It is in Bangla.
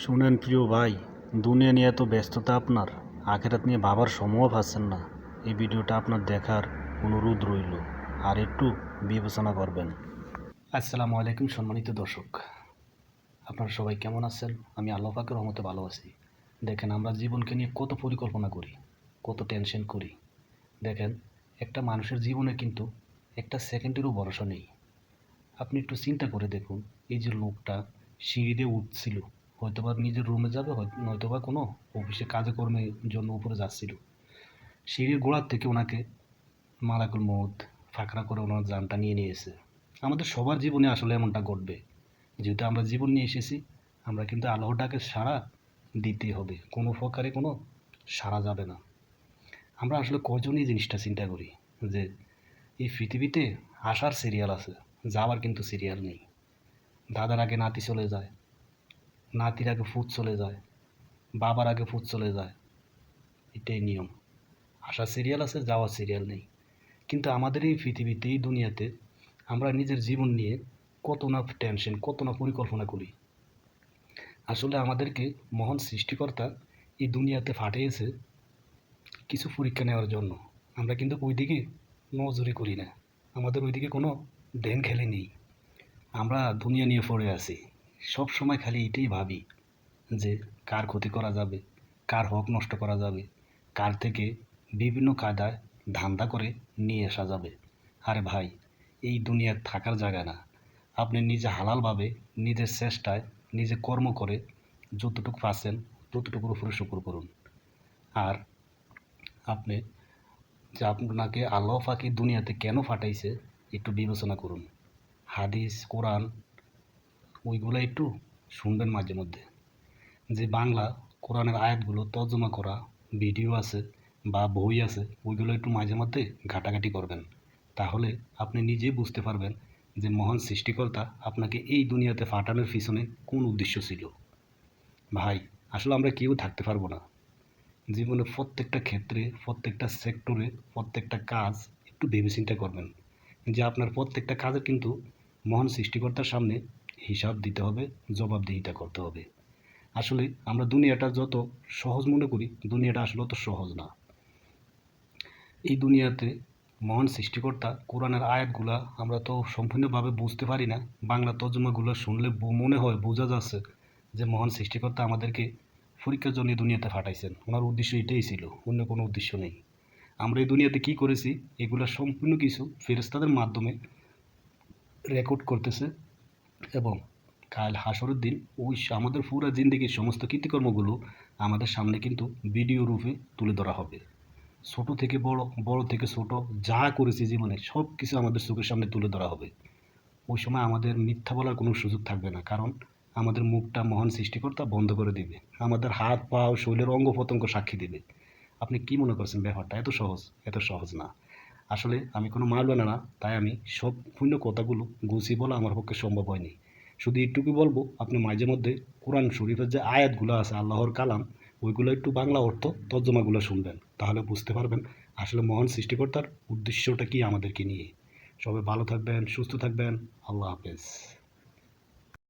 শুনেন প্রিয় ভাই, দুনিয়া নিয়ে এত ব্যস্ততা আপনার, আখেরাত নিয়ে ভাবার সময়ও পাচ্ছেন না। এই ভিডিওটা আপনার দেখার অনুরোধ রইল, আর একটু বিবেচনা করবেন। আসসালামু আলাইকুম সম্মানিত দর্শক, আপনারা সবাই কেমন আছেন? আমি আল্লাহ পাকের রহমতে ভালো আছি। দেখেন, আমরা জীবনকে নিয়ে কত পরিকল্পনা করি, কত টেনশন করি। দেখেন, একটা মানুষের জীবনে কিন্তু একটা সেকেন্ডেরও ভরসা নেই। আপনি একটু চিন্তা করে দেখুন, এই যে লোকটা সিঁড়ি দিয়ে উঠছিল, হয়তোবা নিজের রুমে যাবে, নয়তোবা কোনো অফিসে কাজে কর্মের জন্য উপরে যাচ্ছিল, সিঁড়ির গোড়ার থেকে ওনাকে মালাকুল মউত ফাঁকড়া করে ওনার জানটা নিয়ে নিয়েছে। আমাদের সবার জীবনে আসলে এমনটা ঘটবে। যেহেতু আমরা জীবন নিয়ে এসেছি, আমরা কিন্তু আল্লাহটাকে সাড়া দিতেই হবে, কোনো প্রকারে কোনো সাড়া যাবে না। আমরা আসলে কয়জনই জিনিসটা চিন্তা করি যে এই পৃথিবীতে আসার সিরিয়াল আছে, যাওয়ার কিন্তু সিরিয়াল নেই। দাদার আগে নাতি চলে যায়, নাতির আগে ফুত চলে যায়, বাবার আগে ফুত চলে যায়। এটাই নিয়ম। আসার সিরিয়াল আছে, যাওয়ার সিরিয়াল নেই। কিন্তু আমাদের এই পৃথিবীতে, এই দুনিয়াতে আমরা নিজের জীবন নিয়ে কত না টেনশন, কত না পরিকল্পনা করি। আসলে আমাদেরকে মহান সৃষ্টিকর্তা এই দুনিয়াতে পাঠিয়েছে কিছু পরীক্ষা নেওয়ার জন্য। আমরা কিন্তু ওইদিকে নজরই করি না, আমাদের ওইদিকে কোনো ধ্যান খেলে নেই। আমরা দুনিয়া নিয়ে পড়ে আছি, সব সময় খালি এটাই ভাবি যে কার ক্ষতি করা যাবে, কার হক নষ্ট করা যাবে, কার থেকে বিভিন্ন কায়দায় ধান্দা করে নিয়ে আসা যাবে। আরে ভাই, এই দুনিয়ার থাকার জায়গা না। আপনি নিজে হালালভাবে, নিজের চেষ্টায়, নিজে কর্ম করে যতটুকু পাচ্ছেন ততটুকুর উপরে শুকর করুন। আর আপনি যে আপনাকে আল্লাহ পাক এই দুনিয়াতে কেন পাঠাইছে একটু বিবেচনা করুন। হাদিস, কোরআন, ওইগুলো একটু শুনবেন মাঝে মধ্যে। যে বাংলা কোরআনের আয়াতগুলো তর্জমা করা ভিডিও আছে বা বই আছে, ওইগুলো একটু মাঝে মধ্যে ঘাটাঘাটি করবেন। তাহলে আপনি নিজেই বুঝতে পারবেন যে মহান সৃষ্টিকর্তা আপনাকে এই দুনিয়াতে পাঠানোর পিছনে কোন উদ্দেশ্য ছিল। ভাই, আসলে আমরা কেউ থাকতে পারবো না। জীবনের প্রত্যেকটা ক্ষেত্রে, প্রত্যেকটা সেক্টরে, প্রত্যেকটা কাজ একটু ভেবেচিন্তা করবেন যে আপনার প্রত্যেকটা কাজের কিন্তু মহান সৃষ্টিকর্তার সামনে হিসাব দিতে হবে, জবাবদিহিতা করতে হবে। আসলে আমরা দুনিয়াটা যত সহজ মনে করি, দুনিয়াটা আসলে অত সহজ না। এই দুনিয়াতে মহান সৃষ্টিকর্তা কোরআনের আয়াতগুলা আমরা তো সম্পূর্ণভাবে বুঝতে পারি না। বাংলা তর্জমাগুলো শুনলে মনে হয়, বোঝা যাচ্ছে যে মহান সৃষ্টিকর্তা আমাদেরকে পরীক্ষার জন্য এই দুনিয়াতে পাঠাইছেন। ওনার উদ্দেশ্য এটাই ছিল, অন্য কোনো উদ্দেশ্য নেই। আমরা এই দুনিয়াতে কি করেছি এগুলো সম্পূর্ণ কিছু ফেরেশতাদের মাধ্যমে রেকর্ড করতেছে, এবং কাল হাসরের দিন ওই আমাদের পুরো জিন্দেগির সমস্ত কৃতিকর্মগুলো আমাদের সামনে কিন্তু ভিডিও রূপে তুলে ধরা হবে। ছোট থেকে বড়, বড় থেকে ছোট, যা করেছি জীবনে সব কিছু আমাদের চোখের সামনে তুলে ধরা হবে। ওই সময় আমাদের মিথ্যা বলার কোনো সুযোগ থাকবে না, কারণ আমাদের মুখটা মহান সৃষ্টিকর্তা বন্ধ করে দিবে, আমাদের হাত পা ও শরীরের অঙ্গ প্রত্যঙ্গ সাক্ষী দিবে। আপনি কি মনে করছেন ব্যাপারটা এত সহজ? এত সহজ না। আসলে আমি কোনো মাওলানা না, তাই আমি সব পূর্ণ কথাগুলো গুছিয়ে বলা আমার পক্ষে সম্ভব হয়নি। শুধু এইটুকু বলবো, আপনি মাঝে মধ্যে কোরআন শরীফের যে আয়াতগুলো আছে, আল্লাহর কালাম, ওইগুলো একটু বাংলা অর্থ তর্জমাগুলো শুনবেন, তাহলে বুঝতে পারবেন আসলে মহান সৃষ্টিকর্তার উদ্দেশ্যটা কি আমাদেরকে নিয়ে। সবাই ভালো থাকবেন, সুস্থ থাকবেন। আল্লাহ হাফেজ।